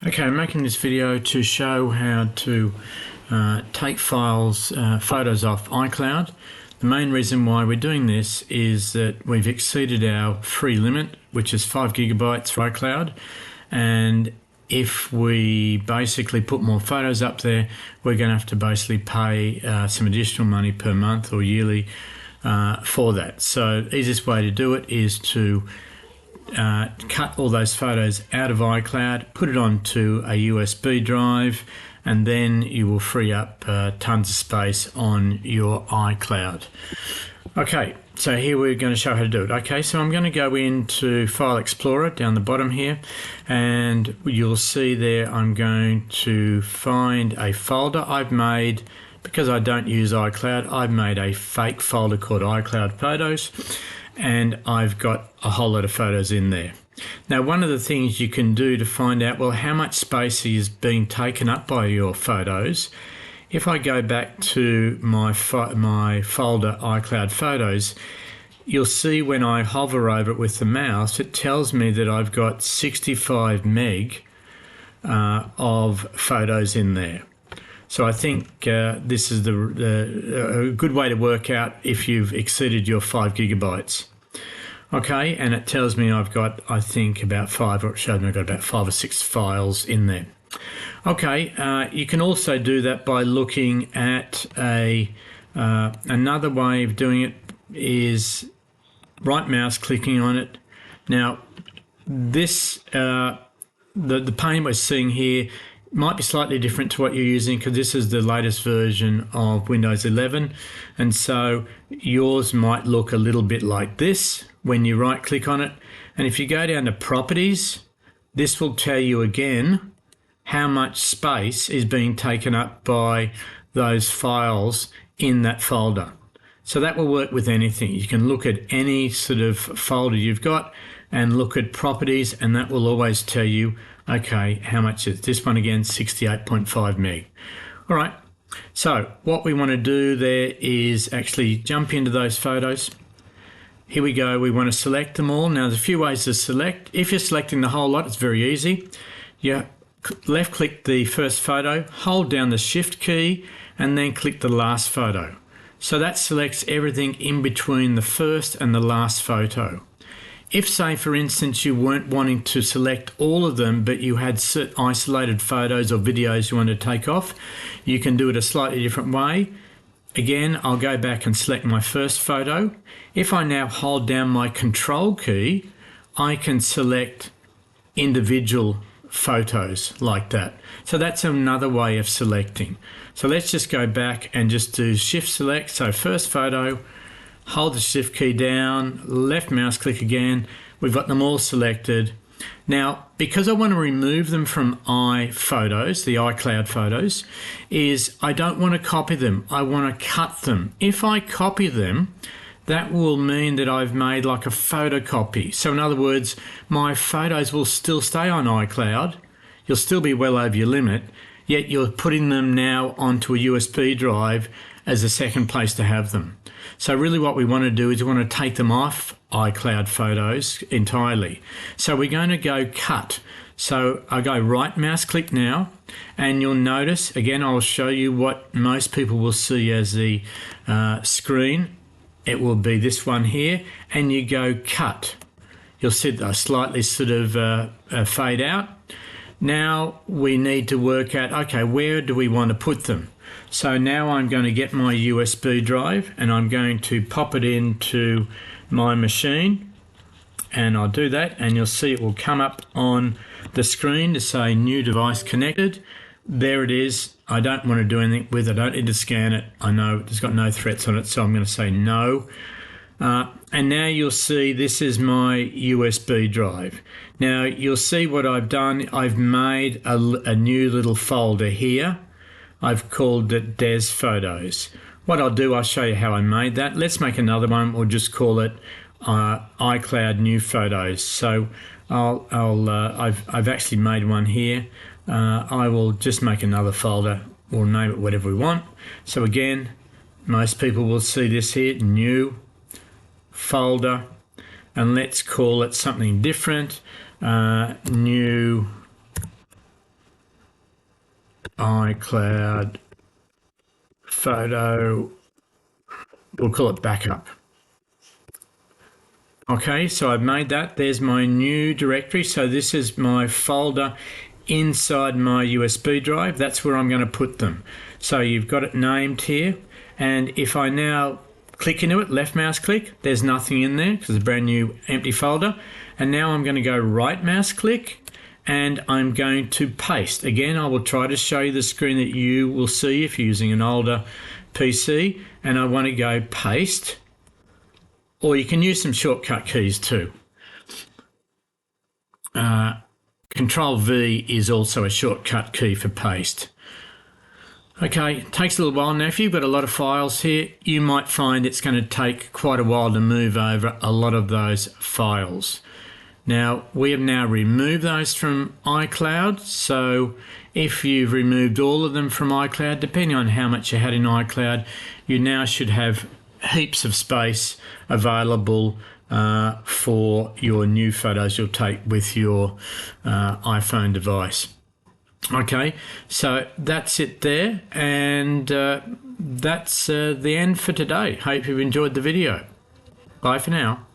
Okay, I'm making this video to show how to take photos off iCloud. The main reason why we're doing this is that we've exceeded our free limit, which is 5 gigabytes for iCloud, and if we basically put more photos up there, we're going to have to basically pay some additional money per month or yearly for that. So the easiest way to do it is to cut all those photos out of iCloud, put it onto a USB drive, and then you will free up tons of space on your iCloud. Okay, so here we're going to show how to do it. Okay, so I'm going to go into File Explorer down the bottom here, and you'll see there I'm going to find a folder I've made. Because I don't use iCloud, I've made a fake folder called iCloud Photos, and I've got a whole lot of photos in there. Now, one of the things you can do to find out, well, how much space is being taken up by your photos, if I go back to my folder iCloud Photos, you'll see when I hover over it with the mouse, it tells me that I've got 65 meg of photos in there. So I think this is a good way to work out if you've exceeded your 5 gigabytes. Okay, and it tells me I've got, I think, about 5, or it showed me I've got about 5 or 6 files in there. Okay, you can also do that by looking at another way of doing it is right mouse clicking on it. Now, this the pane we're seeing here might be slightly different to what you're using because this is the latest version of Windows 11, and so yours might look a little bit like this when you right click on it. And if you go down to Properties, this will tell you again how much space is being taken up by those files in that folder. So that will work with anything. You can look at any sort of folder you've got and look at Properties, and that will always tell you, okay, how much is this one again? 68.5 meg. All right, so what we want to do there is actually jump into those photos. Here we go, we want to select them all. Now, there's a few ways to select. If you're selecting the whole lot, it's very easy. You left click the first photo, hold down the Shift key, and then click the last photo. So that selects everything in between the first and the last photo. If, say, for instance, you weren't wanting to select all of them, but you had isolated photos or videos you wanted to take off, you can do it a slightly different way. Again, I'll go back and select my first photo. If I now hold down my Control key, I can select individual photos like that. So that's another way of selecting. So let's just go back and just do Shift Select. So first photo, hold the Shift key down, left mouse click again. We've got them all selected. Now, because I want to remove them from iPhotos, the iCloud photos, is I don't want to copy them. I want to cut them. If I copy them, that will mean that I've made like a photocopy. So in other words, my photos will still stay on iCloud. You'll still be well over your limit, yet you're putting them now onto a USB drive as a second place to have them. So really what we want to do is we want to take them off iCloud Photos entirely. So we're going to go Cut. So I go right mouse click now, and you'll notice, again, I'll show you what most people will see as the screen. It will be this one here, and you go Cut. You'll see that I slightly sort of fade out. Now we need to work out, okay, where do we want to put them? So now I'm going to get my USB drive and I'm going to pop it into my machine, and I'll do that, and you'll see it will come up on the screen to say new device connected. There it is. I don't want to do anything with it. I don't need to scan it. I know it's got no threats on it, so I'm going to say no. And now you'll see this is my USB drive. Now you'll see what I've done. I've made a new little folder here. I've called it Des Photos. What I'll do, I'll show you how I made that. Let's make another one. We'll just call it iCloud New Photos. So I've actually made one here. I will just make another folder. We'll name it whatever we want. So again, most people will see this here, New Folder, and let's call it something different. New iCloud photo, we'll call it backup. Okay, so I've made that. There's my new directory. So this is my folder inside my USB drive. That's where I'm going to put them. So you've got it named here. And if I now click into it, left mouse click, there's nothing in there because it's a brand new empty folder. And now I'm going to go right mouse click and I'm going to paste. Again, I will try to show you the screen that you will see if you're using an older PC. And I want to go paste. Or you can use some shortcut keys too. Control V is also a shortcut key for paste. Okay, it takes a little while. Now, if you've got a lot of files here, you might find it's going to take quite a while to move over a lot of those files. Now, we have now removed those from iCloud. So if you've removed all of them from iCloud, depending on how much you had in iCloud, you now should have heaps of space available for your new photos you'll take with your iPhone device. Okay, so that's it there, and that's the end for today. Hope you've enjoyed the video. Bye for now.